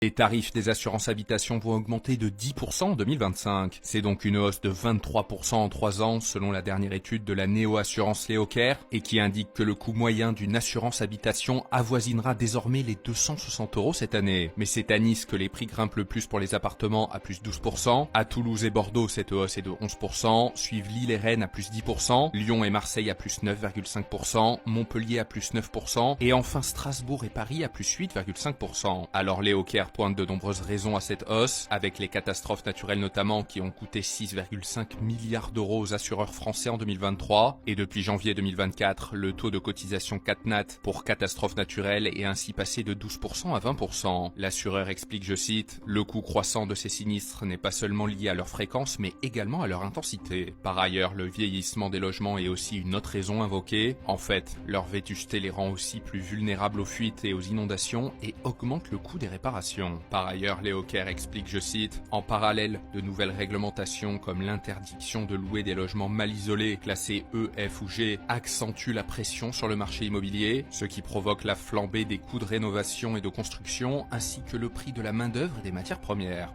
Les tarifs des assurances habitation vont augmenter de 10% en 2025. C'est donc une hausse de 23% en 3 ans selon la dernière étude de la néo-assurance Léocare et qui indique que le coût moyen d'une assurance habitation avoisinera désormais les 260 € cette année. Mais c'est à Nice que les prix grimpent le plus pour les appartements à plus 12%. À Toulouse et Bordeaux, cette hausse est de 11%. Suivent Lille et Rennes à plus 10%. Lyon et Marseille à plus 9,5%. Montpellier à plus 9%. Et enfin Strasbourg et Paris à plus 8,5%. Alors Léocare pointe de nombreuses raisons à cette hausse, avec les catastrophes naturelles notamment qui ont coûté 6,5 milliards d'euros aux assureurs français en 2023, et depuis janvier 2024, le taux de cotisation CatNat pour catastrophes naturelles est ainsi passé de 12% à 20%. L'assureur explique, je cite, « Le coût croissant de ces sinistres n'est pas seulement lié à leur fréquence, mais également à leur intensité. Par ailleurs, le vieillissement des logements est aussi une autre raison invoquée. En fait, leur vétusté les rend aussi plus vulnérables aux fuites et aux inondations et augmente le coût des réparations. Par ailleurs, Léocare explique, je cite, « En parallèle, de nouvelles réglementations comme l'interdiction de louer des logements mal isolés, classés E, F ou G, accentuent la pression sur le marché immobilier, ce qui provoque la flambée des coûts de rénovation et de construction, ainsi que le prix de la main-d'œuvre et des matières premières. »